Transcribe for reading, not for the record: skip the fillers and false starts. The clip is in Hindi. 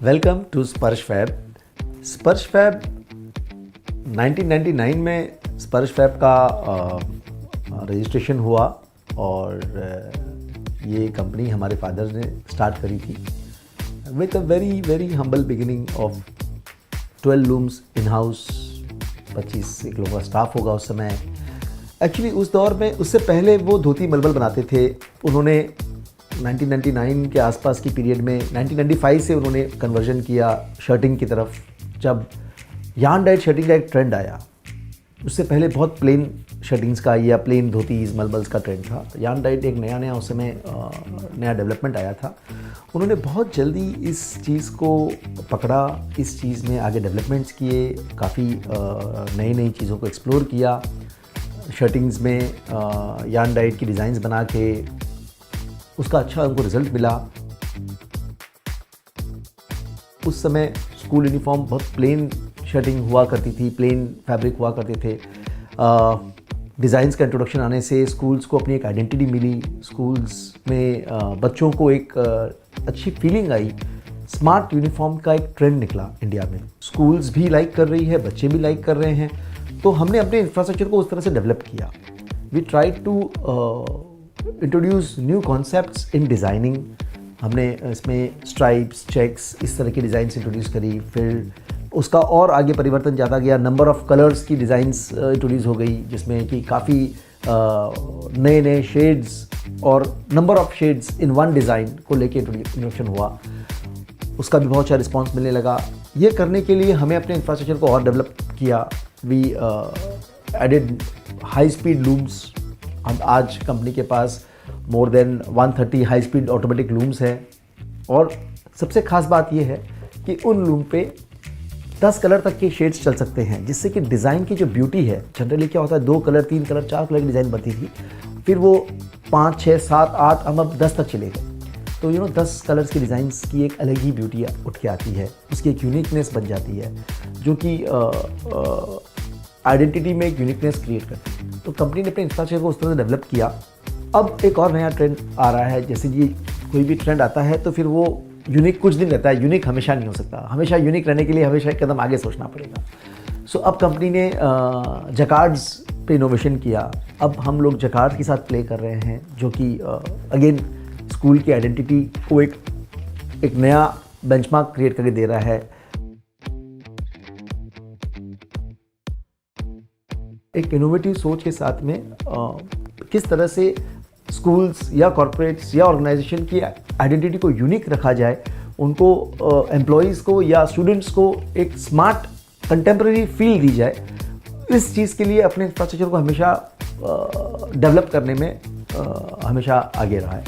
वेलकम टू स्पर्श फैब। स्पर्श फैब 1999 में स्पर्श फैब का रजिस्ट्रेशन हुआ और ये कंपनी हमारे फादर ने स्टार्ट करी थी with a very very humble beginning of 12 looms in house. 25 एक लोगों का स्टाफ होगा उस समय। एक्चुअली उस दौर में, उससे पहले वो धोती मलमल बनाते थे। उन्होंने 1999 के आसपास की पीरियड में 1995 से उन्होंने कन्वर्जन किया शर्टिंग की तरफ, जब यार्न डाइड शर्टिंग का एक ट्रेंड आया। उससे पहले बहुत प्लेन शर्टिंग्स का या प्लेन धोतीज मलमल्स का ट्रेंड था। यार्न डाइड एक नया उस समय नया डेवलपमेंट आया था। उन्होंने बहुत जल्दी इस चीज़ को पकड़ा, इस चीज़ में आगे डेवलपमेंट्स किए, काफ़ी नई चीज़ों को एक्सप्लोर किया। शर्टिंग्स में यार्न डाइड की डिज़ाइंस बना के उसका अच्छा उनको रिज़ल्ट मिला। उस समय स्कूल यूनिफॉर्म बहुत प्लेन शर्टिंग हुआ करती थी, प्लेन फैब्रिक हुआ करते थे। डिज़ाइंस का इंट्रोडक्शन आने से स्कूल्स को अपनी एक आइडेंटिटी मिली। स्कूल्स में बच्चों को एक अच्छी फीलिंग आई। स्मार्ट यूनिफॉर्म का एक ट्रेंड निकला इंडिया में। स्कूल्स भी लाइक कर रही है, बच्चे भी लाइक कर रहे हैं। तो हमने अपने इंफ्रास्ट्रक्चर को उस तरह से डेवलप किया। We try to introduce new concepts in designing. हमने इसमें स्ट्राइप्स, चेक्स, इस तरह की डिज़ाइंस इंट्रोड्यूस करी। फिर उसका और आगे परिवर्तन ज़्यादा गया। नंबर ऑफ़ कलर्स की डिज़ाइंस इंट्रोड्यूस हो गई, जिसमें कि काफ़ी नए शेड्स और number of shades in one design को लेके इंट्रोडक्शन हुआ। उसका भी बहुत अच्छा रिस्पॉन्स मिलने लगा। ये करने के लिए हमें अपने इंफ्रास्ट्रक्चर को और डेवलप किया। We added high speed looms. हम आज कंपनी के पास more than 130 high speed automatic looms हैं। और सबसे ख़ास बात यह है कि उन लूम पे 10 कलर तक के शेड्स चल सकते हैं, जिससे कि डिज़ाइन की जो ब्यूटी है, जनरली क्या होता है 2 कलर, 3 कलर, 4 कलर की डिज़ाइन बनती थी, फिर वो 5, 6, 7, 8 अब 10 तक चले गए। तो 10 कलर्स की डिज़ाइंस की एक अलग ही ब्यूटी उठ के आती है, उसकी एक यूनिकनेस बन जाती है, जो कि आइडेंटिटी में एक यूनिकनेस क्रिएट करती है। तो कंपनी ने अपने इंफ्रास्ट्रक्चर को उस तरह से डेवलप किया। अब एक और नया ट्रेंड आ रहा है। जैसे कि कोई भी ट्रेंड आता है तो फिर वो यूनिक कुछ दिन रहता है, यूनिक हमेशा नहीं हो सकता। हमेशा यूनिक रहने के लिए हमेशा एक कदम आगे सोचना पड़ेगा। सो अब कंपनी ने जकार्ड्स पे इनोवेशन किया। अब हम लोग जकार्ड के साथ प्ले कर रहे हैं, जो कि अगेन स्कूल की आइडेंटिटी को एक नया बेंचमार्क क्रिएट करके दे रहा है। एक इनोवेटिव सोच के साथ में किस तरह से स्कूल्स या कॉर्पोरेट्स या ऑर्गेनाइजेशन की आइडेंटिटी को यूनिक रखा जाए, उनको एम्प्लॉयज़ को या स्टूडेंट्स को एक स्मार्ट कंटेम्प्रेरी फील दी जाए, इस चीज़ के लिए अपने इंफ्रास्ट्रक्चर को हमेशा डेवलप करने में हमेशा आगे रहा है।